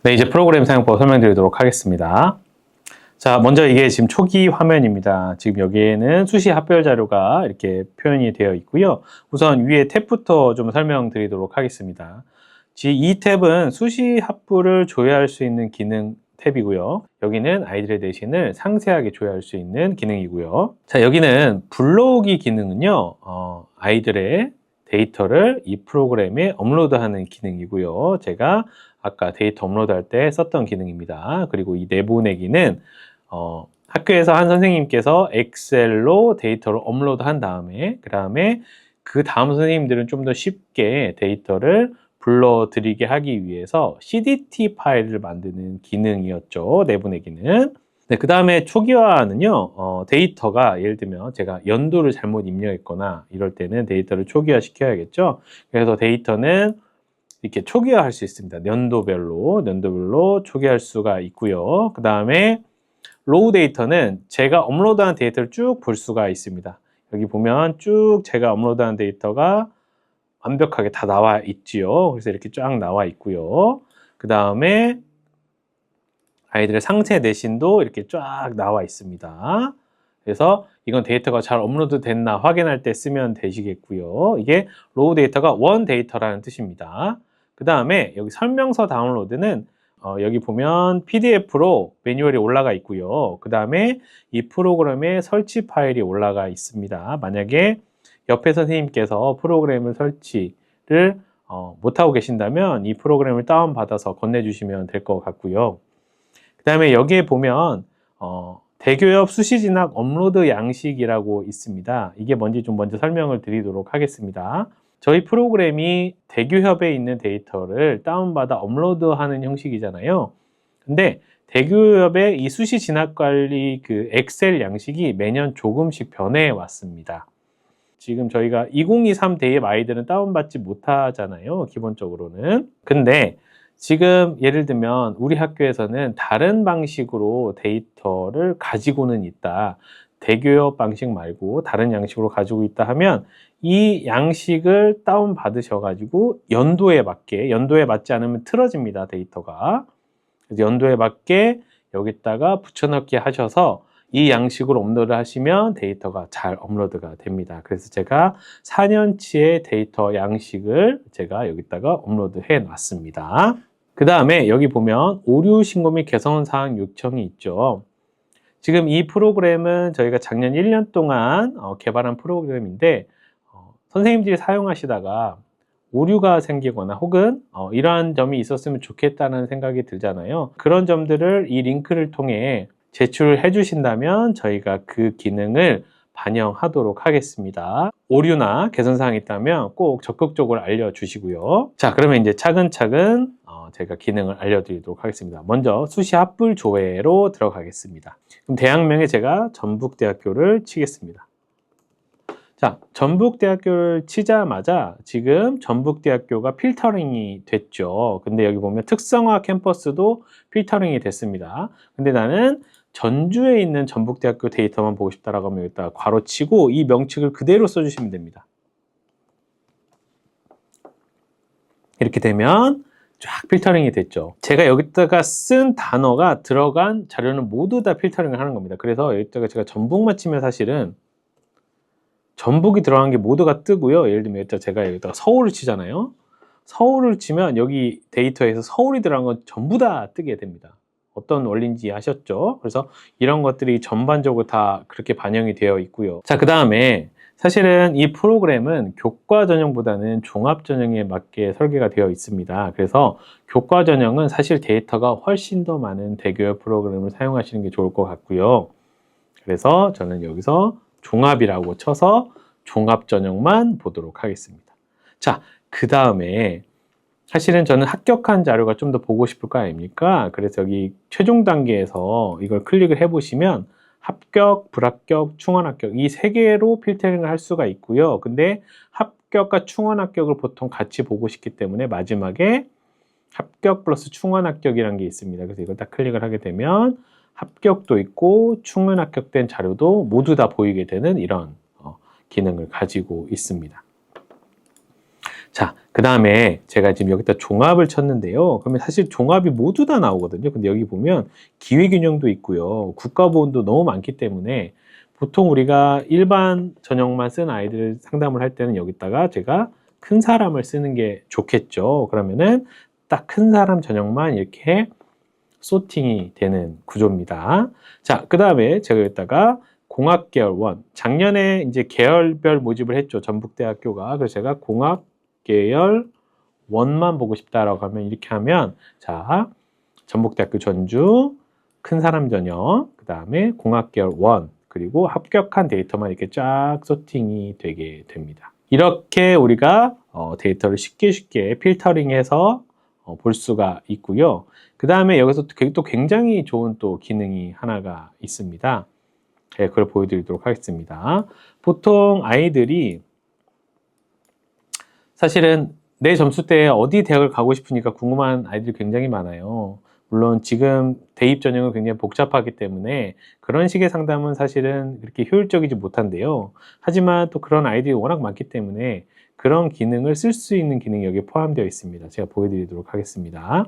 네, 이제 프로그램 사용법 설명드리도록 하겠습니다. 자, 먼저 이게 지금 초기 화면입니다. 지금 여기에는 수시 합별 자료가 이렇게 표현이 되어 있고요. 우선 위에 탭부터 좀 설명드리도록 하겠습니다. 이 탭은 수시 합부를 조회할 수 있는 기능 탭이고요. 여기는 아이들의 내신을 상세하게 조회할 수 있는 기능이고요. 자, 여기는 불러오기 기능은요, 아이들의 데이터를 이 프로그램에 업로드하는 기능이고요. 제가 아까 데이터 업로드할 때 썼던 기능입니다. 그리고 이 내보내기는 학교에서 한 선생님께서 엑셀로 데이터를 업로드한 다음에 그 다음 선생님들은 좀 더 쉽게 데이터를 불러들이게 하기 위해서 CDT 파일을 만드는 기능이었죠. 내보내기는. 네, 그 다음에 초기화는요, 데이터가 예를 들면 제가 연도를 잘못 입력했거나 이럴 때는 데이터를 초기화 시켜야겠죠. 그래서 데이터는 이렇게 초기화할 수 있습니다. 연도별로 초기화할 수가 있고요. 그 다음에 로우 데이터는 제가 업로드한 데이터를 쭉 볼 수가 있습니다. 여기 보면 쭉 제가 업로드한 데이터가 완벽하게 다 나와 있지요. 그래서 이렇게 쫙 나와 있고요. 그 다음에 아이들의 상세 내신도 이렇게 쫙 나와 있습니다. 그래서 이건 데이터가 잘 업로드 됐나 확인할 때 쓰면 되시겠고요. 이게 로우 데이터가 원 데이터라는 뜻입니다. 그 다음에 여기 설명서 다운로드는 여기 보면 PDF로 매뉴얼이 올라가 있고요. 그 다음에 이 프로그램의 설치 파일이 올라가 있습니다. 만약에 옆에 선생님께서 프로그램을 설치를 못하고 계신다면 이 프로그램을 다운받아서 건네주시면 될 것 같고요. 그 다음에 여기에 보면 대교협 수시진학 업로드 양식이라고 있습니다. 이게 뭔지 좀 먼저 설명을 드리도록 하겠습니다. 저희 프로그램이 대교협에 있는 데이터를 다운받아 업로드하는 형식이잖아요. 근데 대교협의 이 수시진학관리 그 엑셀 양식이 매년 조금씩 변해 왔습니다. 지금 저희가 2023 대입 아이들은 다운받지 못하잖아요. 기본적으로는. 근데 지금 예를 들면 우리 학교에서는 다른 방식으로 데이터를 가지고는 있다. 대교협 방식 말고 다른 양식으로 가지고 있다 하면 이 양식을 다운 받으셔가지고 연도에 맞지 않으면 틀어집니다. 데이터가. 그래서 연도에 맞게 여기다가 붙여넣기 하셔서 이 양식으로 업로드를 하시면 데이터가 잘 업로드가 됩니다. 그래서 제가 4년치의 데이터 양식을 제가 여기다가 업로드해 놨습니다. 그 다음에 여기 보면 오류 신고 및 개선 사항 요청이 있죠. 지금 이 프로그램은 저희가 작년 1년 동안 개발한 프로그램인데 선생님들이 사용하시다가 오류가 생기거나 혹은 이러한 점이 있었으면 좋겠다는 생각이 들잖아요. 그런 점들을 이 링크를 통해 제출해 주신다면 저희가 그 기능을 반영하도록 하겠습니다. 오류나 개선사항이 있다면 꼭 적극적으로 알려주시고요. 자, 그러면 이제 차근차근 제가 기능을 알려드리도록 하겠습니다. 먼저 수시 합불 조회로 들어가겠습니다. 그럼 대학명에 제가 전북대학교를 치겠습니다. 자, 전북대학교를 치자마자 지금 전북대학교가 필터링이 됐죠. 근데 여기 보면 특성화 캠퍼스도 필터링이 됐습니다. 근데 나는 전주에 있는 전북대학교 데이터만 보고 싶다라고 하면 여기다가 괄호치고 이 명칭을 그대로 써주시면 됩니다. 이렇게 되면 쫙 필터링이 됐죠. 제가 여기다가 쓴 단어가 들어간 자료는 모두 다 필터링을 하는 겁니다. 그래서 여기다가 제가 전북만 치면 사실은 전북이 들어간 게 모두가 뜨고요. 예를 들면 제가 여기다가 서울을 치잖아요. 서울을 치면 여기 데이터에서 서울이 들어간 건 전부 다 뜨게 됩니다. 어떤 원리인지 아셨죠? 그래서 이런 것들이 전반적으로 다 그렇게 반영이 되어 있고요. 자, 그 다음에 사실은 이 프로그램은 교과 전형보다는 종합 전형에 맞게 설계가 되어 있습니다. 그래서 교과 전형은 사실 데이터가 훨씬 더 많은 대교협 프로그램을 사용하시는 게 좋을 것 같고요. 그래서 저는 여기서 종합이라고 쳐서 종합 전형만 보도록 하겠습니다. 자, 그 다음에 사실은 저는 합격한 자료가 좀 더 보고 싶을 거 아닙니까? 그래서 여기 최종 단계에서 이걸 클릭을 해보시면 합격, 불합격, 충원 합격 이 세 개로 필터링을 할 수가 있고요. 근데 합격과 충원 합격을 보통 같이 보고 싶기 때문에 마지막에 합격 플러스 충원 합격이라는 게 있습니다. 그래서 이걸 딱 클릭을 하게 되면 합격도 있고 충원 합격된 자료도 모두 다 보이게 되는 이런 기능을 가지고 있습니다. 자, 그 다음에 제가 지금 여기다 종합을 쳤는데요. 그러면 사실 종합이 모두 다 나오거든요. 근데 여기 보면 기회균형도 있고요. 국가보험도 너무 많기 때문에 보통 우리가 일반 전형만 쓴 아이들 상담을 할 때는 여기다가 제가 큰 사람을 쓰는 게 좋겠죠. 그러면은 딱 큰 사람 전형만 이렇게 소팅이 되는 구조입니다. 자, 그 다음에 제가 여기다가 공학계열 1. 작년에 이제 계열별 모집을 했죠. 전북대학교가. 그래서 제가 공학계열 1만 보고 싶다라고 하면 이렇게 하면 자, 전북대학교 전주 큰 사람 전형, 그 다음에 공학계열 1, 그리고 합격한 데이터만 이렇게 쫙 소팅이 되게 됩니다. 이렇게 우리가 데이터를 쉽게 필터링해서 볼 수가 있고요. 그 다음에 여기서 또 굉장히 좋은 또 기능이 하나가 있습니다. 네, 그걸 보여드리도록 하겠습니다. 보통 아이들이 사실은 내 점수대에 어디 대학을 가고 싶으니까 궁금한 아이들이 굉장히 많아요. 물론 지금 대입 전형은 굉장히 복잡하기 때문에 그런 식의 상담은 사실은 그렇게 효율적이지 못한데요. 하지만 또 그런 아이들이 워낙 많기 때문에 그런 기능을 쓸 수 있는 기능이 여기에 포함되어 있습니다. 제가 보여드리도록 하겠습니다.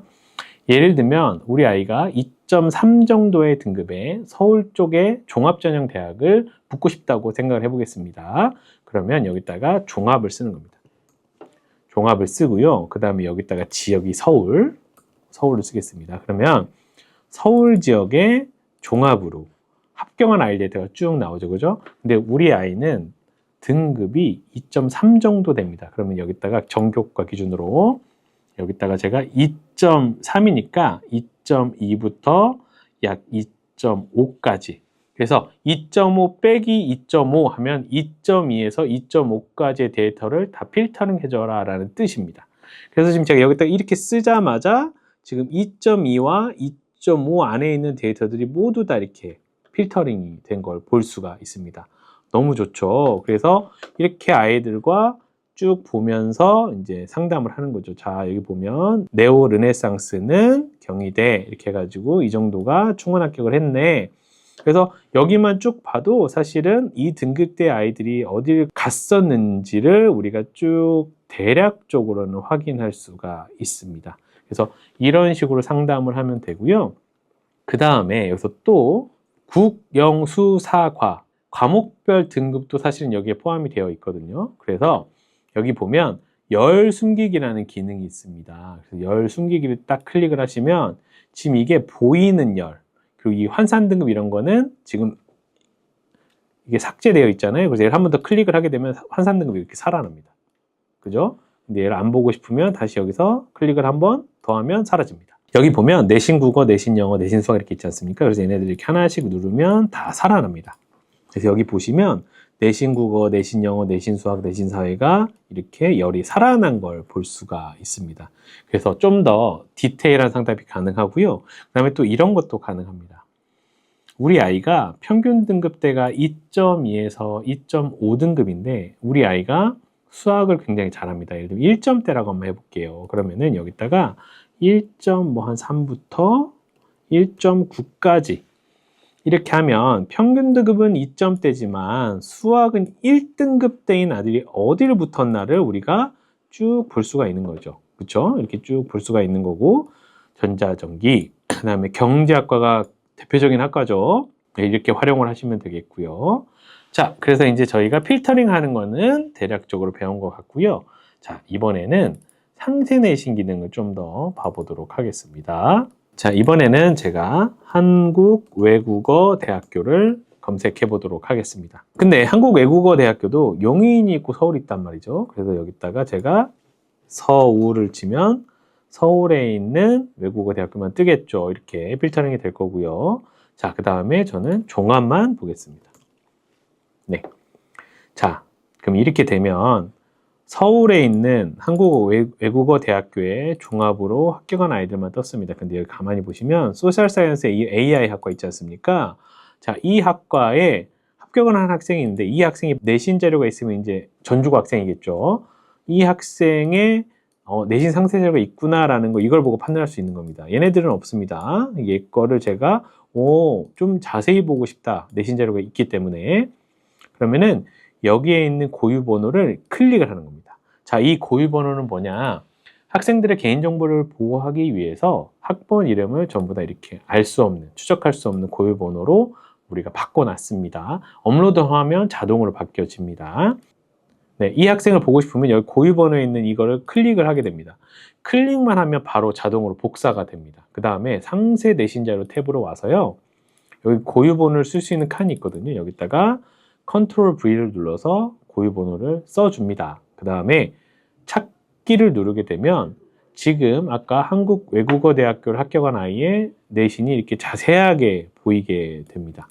예를 들면 우리 아이가 2.3 정도의 등급의 서울 쪽의 종합전형 대학을 붙고 싶다고 생각을 해보겠습니다. 그러면 여기다가 종합을 쓰는 겁니다. 종합을 쓰고요. 그 다음에 여기다가 지역이 서울을 쓰겠습니다. 그러면 서울 지역의 종합으로 합격한 아이 데이터가 쭉 나오죠. 그죠? 근데 우리 아이는 등급이 2.3 정도 됩니다. 그러면 여기다가 전교과 기준으로 여기다가 제가 2.3이니까 2.2부터 약 2.5까지. 그래서 2.5 빼기 2.5 하면 2.2에서 2.5까지의 데이터를 다 필터링 해줘라 라는 뜻입니다. 그래서 지금 제가 여기다 이렇게 쓰자마자 지금 2.2와 2.5 안에 있는 데이터들이 모두 다 이렇게 필터링이 된 걸 볼 수가 있습니다. 너무 좋죠. 그래서 이렇게 아이들과 쭉 보면서 이제 상담을 하는 거죠. 자, 여기 보면 네오 르네상스는 경희대 이렇게 해가지고 이 정도가 충원 합격을 했네. 그래서 여기만 쭉 봐도 사실은 이 등급대 아이들이 어딜 갔었는지를 우리가 쭉 대략적으로는 확인할 수가 있습니다. 그래서 이런 식으로 상담을 하면 되고요. 그 다음에 여기서 또 국영수사과 과목별 등급도 사실은 여기에 포함이 되어 있거든요. 그래서 여기 보면 열 숨기기라는 기능이 있습니다. 그래서 열 숨기기를 딱 클릭을 하시면 지금 이게 보이는 열, 그리고 이 환산 등급 이런 거는 지금 이게 삭제되어 있잖아요. 그래서 얘를 한 번 더 클릭을 하게 되면 환산 등급이 이렇게 살아납니다. 그죠? 근데 얘를 안 보고 싶으면 다시 여기서 클릭을 한 번 더 하면 사라집니다. 여기 보면 내신 국어, 내신 영어, 내신 수학 이렇게 있지 않습니까? 그래서 얘네들 이렇게 하나씩 누르면 다 살아납니다. 그래서 여기 보시면 내신 국어, 내신 영어, 내신 수학, 내신 사회가 이렇게 열이 살아난 걸 볼 수가 있습니다. 그래서 좀 더 디테일한 상담이 가능하고요. 그 다음에 또 이런 것도 가능합니다. 우리 아이가 평균 등급대가 2.2에서 2.5 등급인데 우리 아이가 수학을 굉장히 잘합니다. 예를 들면 1점대라고 한번 해볼게요. 그러면은 여기다가 1.3부터 1.9까지 이렇게 하면 평균 등급은 2점대지만 수학은 1등급대인 아들이 어디를 붙었나를 우리가 쭉 볼 수가 있는 거죠. 그렇죠? 이렇게 쭉 볼 수가 있는 거고 전자전기, 그 다음에 경제학과가 대표적인 학과죠. 이렇게 활용을 하시면 되겠고요. 자, 그래서 이제 저희가 필터링 하는 거는 대략적으로 배운 것 같고요. 자, 이번에는 상세 내신 기능을 좀 더 봐보도록 하겠습니다. 자, 이번에는 제가 한국외국어대학교를 검색해 보도록 하겠습니다. 근데 한국외국어대학교도 용인이 있고 서울이 있단 말이죠. 그래서 여기다가 제가 서울을 치면 서울에 있는 외국어대학교만 뜨겠죠. 이렇게 필터링이 될 거고요. 자, 그 다음에 저는 종합만 보겠습니다. 네. 자, 그럼 이렇게 되면 서울에 있는 한국 외국어 대학교의 종합으로 합격한 아이들만 떴습니다. 근데 여기 가만히 보시면 소셜 사이언스 AI 학과 있지 않습니까? 자, 이 학과에 합격을 한 학생이 있는데 이 학생이 내신 자료가 있으면 이제 전주고 학생이겠죠. 이 학생의 내신 상세 자료가 있구나라는 거 이걸 보고 판단할 수 있는 겁니다. 얘네들은 없습니다. 얘 거를 제가 좀 자세히 보고 싶다. 내신 자료가 있기 때문에 그러면은 여기에 있는 고유 번호를 클릭을 하는 겁니다. 자, 이 고유 번호는 뭐냐? 학생들의 개인정보를 보호하기 위해서 학번 이름을 전부 다 이렇게 알 수 없는, 추적할 수 없는 고유 번호로 우리가 바꿔놨습니다. 업로드하면 자동으로 바뀌어집니다. 네, 이 학생을 보고 싶으면 여기 고유 번호에 있는 이거를 클릭을 하게 됩니다. 클릭만 하면 바로 자동으로 복사가 됩니다. 그 다음에 상세 내신 자료 탭으로 와서요. 여기 고유 번호를 쓸 수 있는 칸이 있거든요. 여기다가 컨트롤 V를 눌러서 고유 번호를 써줍니다. 그 다음에 찾기를 누르게 되면 지금 아까 한국외국어대학교를 합격한 아이의 내신이 이렇게 자세하게 보이게 됩니다.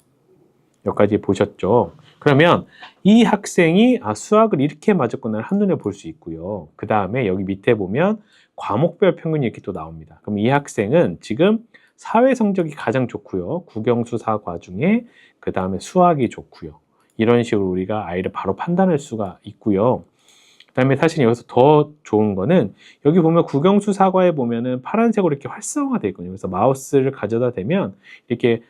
여기까지 보셨죠? 그러면 이 학생이 수학을 이렇게 맞았구나 한눈에 볼 수 있고요. 그 다음에 여기 밑에 보면 과목별 평균이 이렇게 또 나옵니다. 그럼 이 학생은 지금 사회 성적이 가장 좋고요. 국영수사과 중에 그 다음에 수학이 좋고요. 이런 식으로 우리가 아이를 바로 판단할 수가 있고요. 그 다음에 사실 여기서 더 좋은 거는 여기 보면 국영수사과에 보면은 파란색으로 이렇게 활성화되어 있거든요. 그래서 마우스를 가져다 대면 이렇게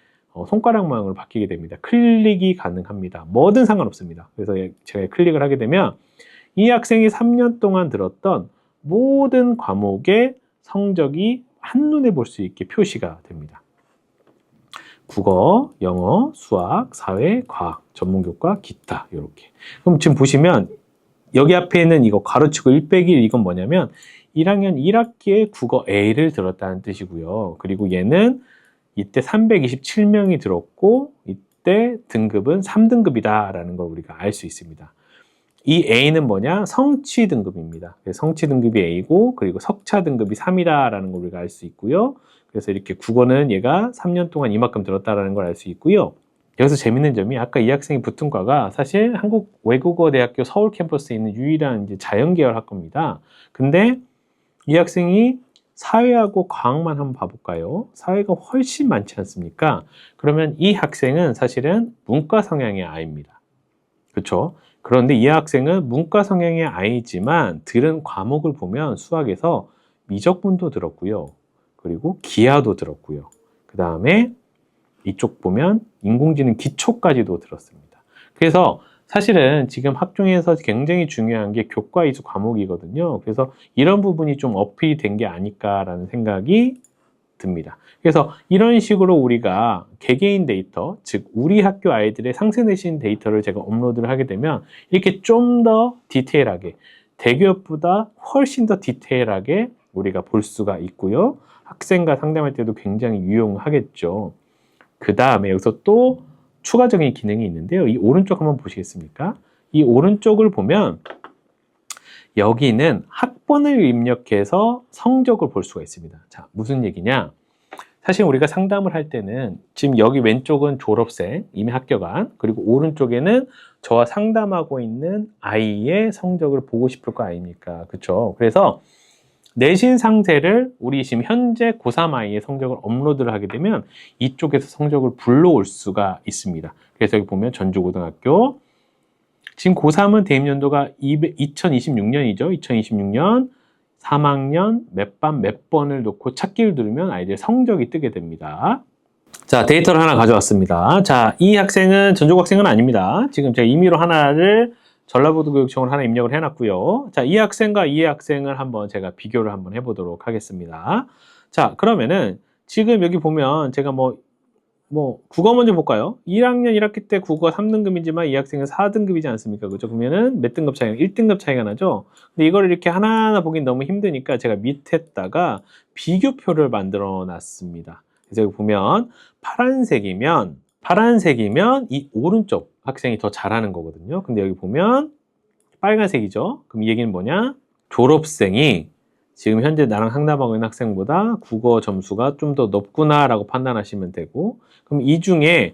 손가락 모양으로 바뀌게 됩니다. 클릭이 가능합니다. 뭐든 상관없습니다. 그래서 제가 클릭을 하게 되면 이 학생이 3년 동안 들었던 모든 과목의 성적이 한눈에 볼 수 있게 표시가 됩니다. 국어, 영어, 수학, 사회, 과학, 전문교과, 기타 이렇게. 그럼 지금 보시면 여기 앞에 있는 이거 가로치고 1/1 이건 뭐냐면 1학년 1학기에 국어 A를 들었다는 뜻이고요. 그리고 얘는 이때 327명이 들었고 이때 등급은 3등급이다 라는 걸 우리가 알 수 있습니다. 이 A는 뭐냐? 성취 등급입니다. 성취 등급이 A고 그리고 석차 등급이 3이다 라는 걸 우리가 알 수 있고요. 그래서 이렇게 국어는 얘가 3년 동안 이만큼 들었다라는 걸 알 수 있고요. 여기서 재밌는 점이 아까 이 학생이 붙은 과가 사실 한국외국어대학교 서울 캠퍼스에 있는 유일한 이제 자연계열 학과입니다. 근데 이 학생이 사회하고 과학만 한번 봐볼까요? 사회가 훨씬 많지 않습니까? 그러면 이 학생은 사실은 문과 성향의 아이입니다. 그렇죠? 그런데 이 학생은 문과 성향의 아이지만 들은 과목을 보면 수학에서 미적분도 들었고요. 그리고 기하도 들었고요. 그 다음에 이쪽 보면 인공지능 기초까지도 들었습니다. 그래서 사실은 지금 학종에서 굉장히 중요한 게 교과 이수 과목이거든요. 그래서 이런 부분이 좀 어필이 된 게 아닐까라는 생각이 듭니다. 그래서 이런 식으로 우리가 개개인 데이터, 즉 우리 학교 아이들의 상세 내신 데이터를 제가 업로드를 하게 되면 이렇게 좀 더 디테일하게 대기업보다 훨씬 더 디테일하게 우리가 볼 수가 있고요. 학생과 상담할 때도 굉장히 유용하겠죠. 그 다음에 여기서 또 추가적인 기능이 있는데요. 이 오른쪽 한번 보시겠습니까? 이 오른쪽을 보면 여기는 학번을 입력해서 성적을 볼 수가 있습니다. 자, 무슨 얘기냐? 사실 우리가 상담을 할 때는 지금 여기 왼쪽은 졸업생, 이미 합격한, 그리고 오른쪽에는 저와 상담하고 있는 아이의 성적을 보고 싶을 거 아닙니까? 그렇죠? 그래서 내신 상세를 우리 지금 현재 고3 아이의 성적을 업로드를 하게 되면 이쪽에서 성적을 불러올 수가 있습니다. 그래서 여기 보면 전주고등학교 지금 고3은 대입연도가 2026년이죠. 2026년 3학년 몇 반 몇 번을 놓고 찾기를 누르면 아이들의 성적이 뜨게 됩니다. 자, 데이터를 하나 가져왔습니다. 자, 이 학생은 전주고 학생은 아닙니다. 지금 제가 임의로 하나를 전라북도교육청으로 하나 입력을 해놨고요. 자, 이 학생과 이 학생을 한번 제가 비교를 한번 해보도록 하겠습니다. 자, 그러면은 지금 여기 보면 제가 국어 먼저 볼까요? 1학년 1학기 때 국어 3등급이지만 이 학생은 4등급이지 않습니까? 그죠? 그러면은 몇 등급 차이가, 1등급 차이가 나죠? 근데 이걸 이렇게 하나하나 보긴 너무 힘드니까 제가 밑에다가 비교표를 만들어 놨습니다. 그래서 여기 보면 파란색이면 이 오른쪽 학생이 더 잘하는 거거든요. 근데 여기 보면 빨간색이죠. 그럼 이 얘기는 뭐냐? 졸업생이 지금 현재 나랑 상담하고 있는 학생보다 국어 점수가 좀 더 높구나 라고 판단하시면 되고, 그럼 이 중에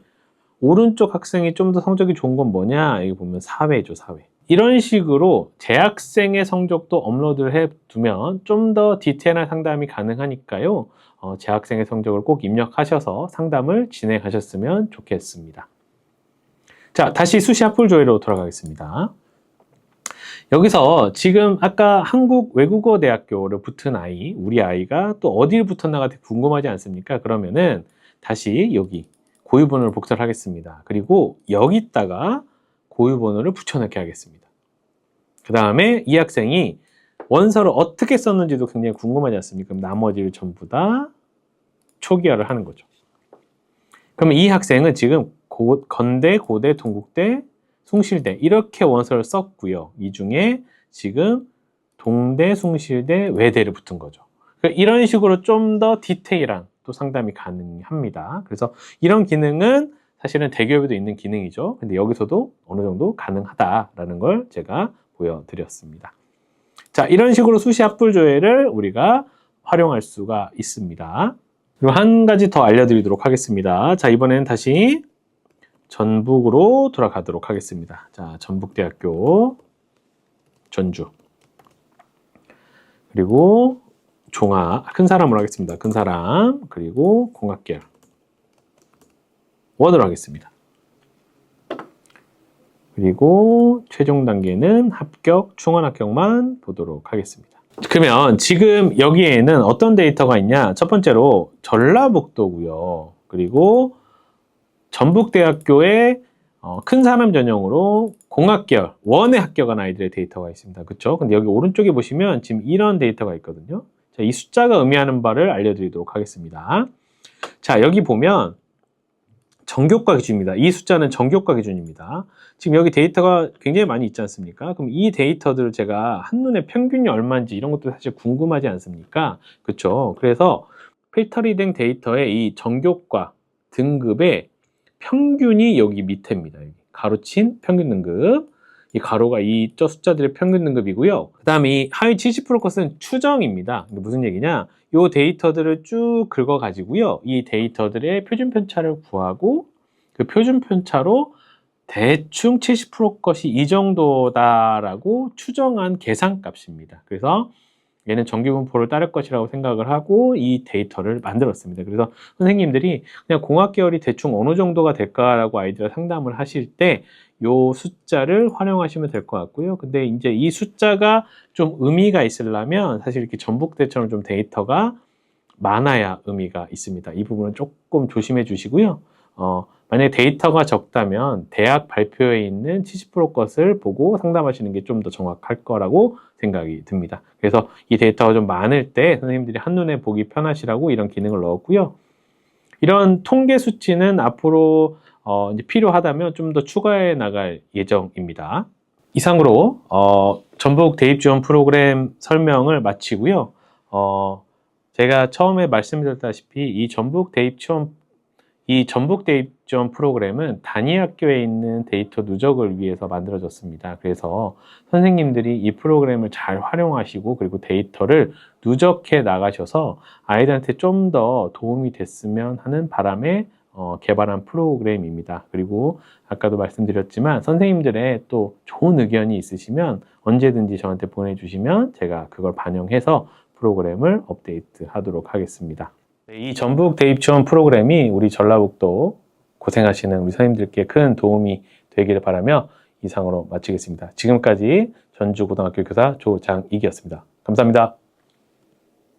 오른쪽 학생이 좀 더 성적이 좋은 건 뭐냐? 여기 보면 사회죠, 사회. 이런 식으로 재학생의 성적도 업로드를 해두면 좀 더 디테일한 상담이 가능하니까요. 재학생의 성적을 꼭 입력하셔서 상담을 진행하셨으면 좋겠습니다. 자, 다시 수시 합불 조회로 돌아가겠습니다. 여기서 지금 아까 한국외국어대학교를 붙은 아이, 우리 아이가 또 어디를 붙었나가 되게 궁금하지 않습니까? 그러면은 다시 여기 고유번호를 복사를 하겠습니다. 그리고 여기다가 고유번호를 붙여넣게 하겠습니다. 그 다음에 이 학생이 원서를 어떻게 썼는지도 굉장히 궁금하지 않습니까? 그럼 나머지를 전부 다 초기화를 하는 거죠. 그러면 이 학생은 지금 건대, 고대, 동국대, 숭실대 이렇게 원서를 썼고요. 이 중에 지금 동대, 숭실대, 외대를 붙은 거죠. 이런 식으로 좀 더 디테일한 또 상담이 가능합니다. 그래서 이런 기능은 사실은 대기업에도 있는 기능이죠. 근데 여기서도 어느 정도 가능하다라는 걸 제가 보여드렸습니다. 자, 이런 식으로 수시 합불 조회를 우리가 활용할 수가 있습니다. 그리고 한 가지 더 알려드리도록 하겠습니다. 자, 이번에는 다시 전북으로 돌아가도록 하겠습니다. 자, 전북대학교 전주. 그리고 큰 사람으로 하겠습니다. 큰 사람. 그리고 공학계열. 원으로 하겠습니다. 그리고 최종 단계는 합격, 충원 합격만 보도록 하겠습니다. 그러면 지금 여기에는 어떤 데이터가 있냐? 첫 번째로 전라북도고요. 그리고 전북대학교의 큰 사람 전형으로 공학계열, 원에 합격한 아이들의 데이터가 있습니다. 그렇죠? 근데 여기 오른쪽에 보시면 지금 이런 데이터가 있거든요. 자, 이 숫자가 의미하는 바를 알려드리도록 하겠습니다. 자, 여기 보면 전교과 기준입니다. 이 숫자는 전교과 기준입니다. 지금 여기 데이터가 굉장히 많이 있지 않습니까? 그럼 이 데이터들을 제가 한눈에 평균이 얼마인지 이런 것도 사실 궁금하지 않습니까? 그렇죠? 그래서 필터링 된 데이터의 이 전교과 등급의 평균이 여기 밑에입니다. 여기 가로친 평균 등급. 이 가로가 저 숫자들의 평균 등급이고요. 그 다음에 이 하위 70% 것은 추정입니다. 이게 무슨 얘기냐? 이 데이터들을 쭉 긁어 가지고요. 이 데이터들의 표준 편차를 구하고 그 표준 편차로 대충 70% 것이 이 정도다라고 추정한 계산값입니다. 그래서 얘는 정규분포를 따를 것이라고 생각을 하고 이 데이터를 만들었습니다. 그래서 선생님들이 그냥 공학계열이 대충 어느 정도가 될까라고 아이들과 상담을 하실 때 이 숫자를 활용하시면 될 것 같고요. 근데 이제 이 숫자가 좀 의미가 있으려면 사실 이렇게 전북대처럼 좀 데이터가 많아야 의미가 있습니다. 이 부분은 조금 조심해 주시고요. 만약에 데이터가 적다면 대학 발표에 있는 70% 것을 보고 상담하시는 게 좀 더 정확할 거라고 생각이 듭니다. 그래서 이 데이터가 좀 많을 때 선생님들이 한눈에 보기 편하시라고 이런 기능을 넣었고요. 이런 통계 수치는 앞으로 이제 필요하다면 좀 더 추가해 나갈 예정입니다. 이상으로 전북 대입 지원 프로그램 설명을 마치고요. 제가 처음에 말씀드렸다시피 이 전북 대입 지원 프로그램은 단위 학교에 있는 데이터 누적을 위해서 만들어졌습니다. 그래서 선생님들이 이 프로그램을 잘 활용하시고 그리고 데이터를 누적해 나가셔서 아이들한테 좀 더 도움이 됐으면 하는 바람에 개발한 프로그램입니다. 그리고 아까도 말씀드렸지만 선생님들의 또 좋은 의견이 있으시면 언제든지 저한테 보내주시면 제가 그걸 반영해서 프로그램을 업데이트 하도록 하겠습니다. 이 전북 대입 지원 프로그램이 우리 전라북도 고생하시는 우리 선생님들께 큰 도움이 되기를 바라며 이상으로 마치겠습니다. 지금까지 전주고등학교 교사 조장익이었습니다. 감사합니다.